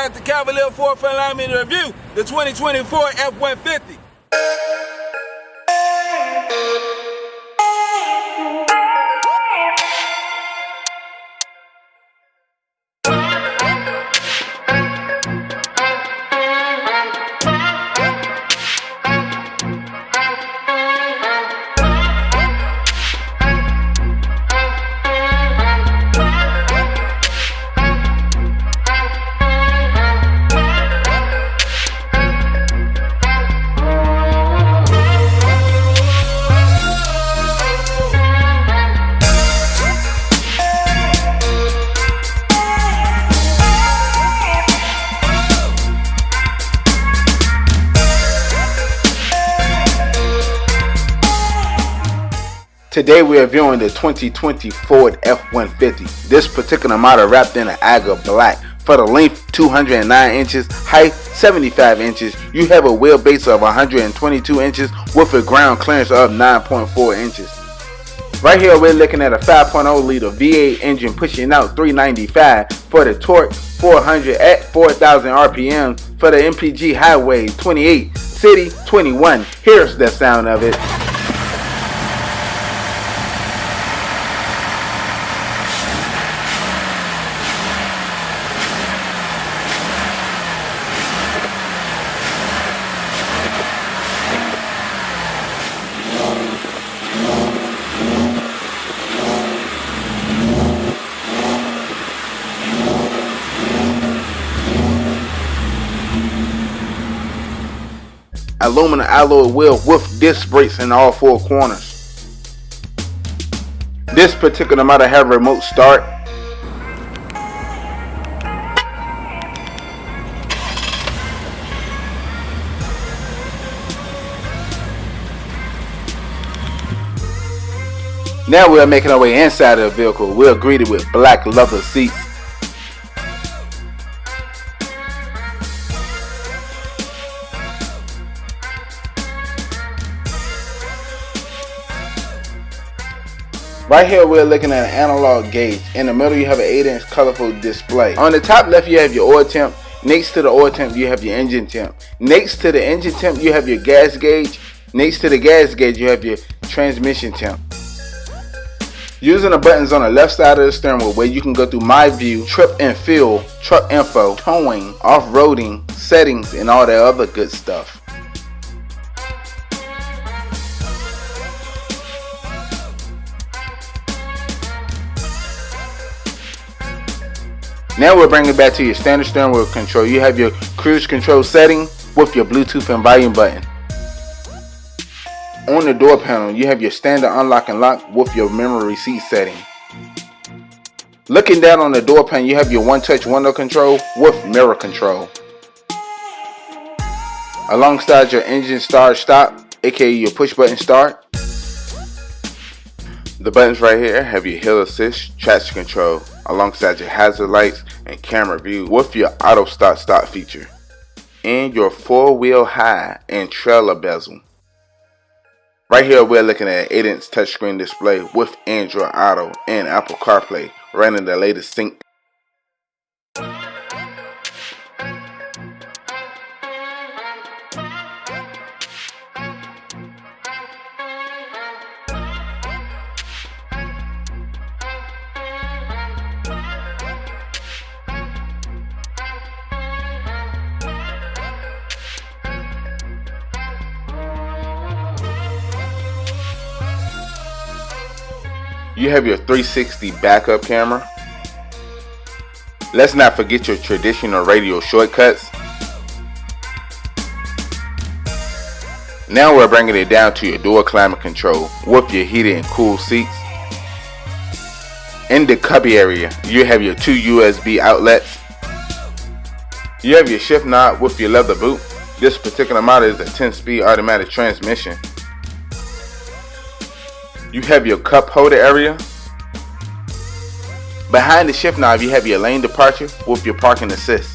at the Cavalier Ford for allowing me to review the 2024 F-150. Today we are viewing the 2020 Ford F-150. This particular model wrapped in an Aga black. For the length 209 inches, height 75 inches. You have a wheelbase of 122 inches with a ground clearance of 9.4 inches. Right here we're looking at a 5.0 liter V8 engine pushing out 395 for the torque, 400 at 4,000 RPM for the MPG highway 28, city 21. Here's the sound of it. Aluminum alloy wheel with disc brakes in all four corners. This particular model has remote start. Now we are making our way inside of the vehicle. We are greeted with black leather seats. Right here we're looking at an analog gauge. In the middle you have an 8-inch colorful display. On the top left you have your oil temp. Next to the oil temp you have your engine temp. Next to the engine temp you have your gas gauge. Next to the gas gauge you have your transmission temp. Using the buttons on the left side of the steering wheel where you can go through My View, Trip and Fuel, Truck Info, Towing, Off-Roading, Settings, and all that other good stuff. Now we're bringing it back to your standard steering wheel control. You have your cruise control setting with your Bluetooth and volume button. On the door panel, you have your standard unlock and lock with your memory seat setting. Looking down on the door panel, you have your one-touch window control with mirror control. Alongside your engine start stop, aka your push button start. The buttons right here have your hill assist, traction control, alongside your hazard lights and camera view with your auto start feature. And your 4-wheel high and trailer bezel. Right here we're looking at an 8-inch touchscreen display with Android Auto and Apple CarPlay running the latest sync. You have your 360 backup camera. Let's not forget your traditional radio shortcuts. Now we're bringing it down to your door climate control with your heated and cool seats. In the cubby area, you have your 2 USB outlets. You have your shift knob with your leather boot. This particular model is a 10-speed automatic transmission. You have your cup holder area. Behind the shift knob you have your lane departure with your parking assist.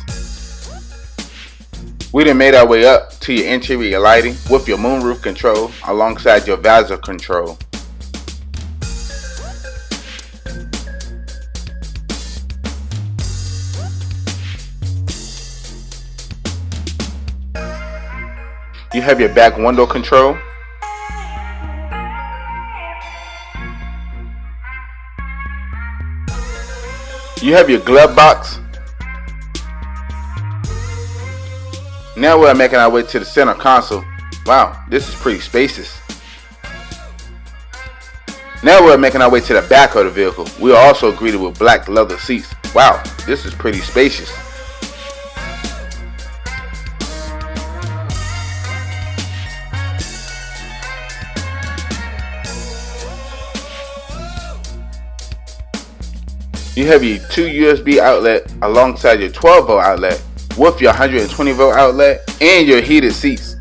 We then made our way up to your interior lighting with your moonroof control alongside your visor control. You have your back window control. You have your glove box. Now we're making our way to the center console. Wow, this is pretty spacious. Now we're making our way to the back of the vehicle. We are also greeted with black leather seats. Wow, this is pretty spacious. You have your 2 USB outlet alongside your 12 volt outlet with your 120 volt outlet and your heated seats.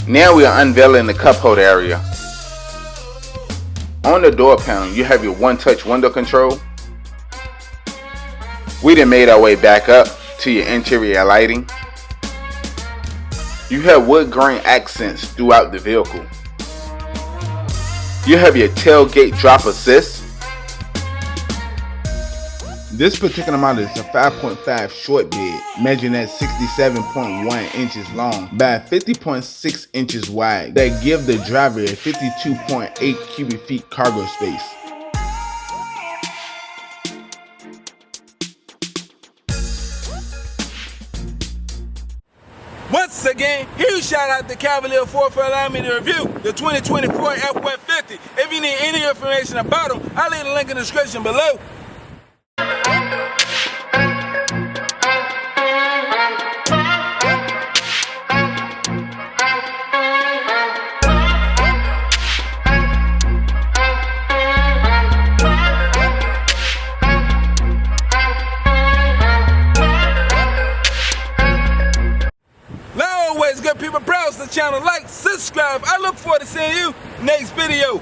Now we are unveiling the cup holder area. On the door panel, you have your one-touch window control. We then made our way back up to your interior lighting. You have wood grain accents throughout the vehicle. You have your tailgate drop assist. This particular model is a 5.5 short bed, measuring at 67.1 inches long by 50.6 inches wide, that give the driver a 52.8 cubic feet cargo space. Once again, huge shout out to Cavalier Ford for allowing me to review the 2024 F-150. If you need any information about them, I'll leave the link in the description below. Good people, browse the channel, like, subscribe. I look forward to seeing you next video.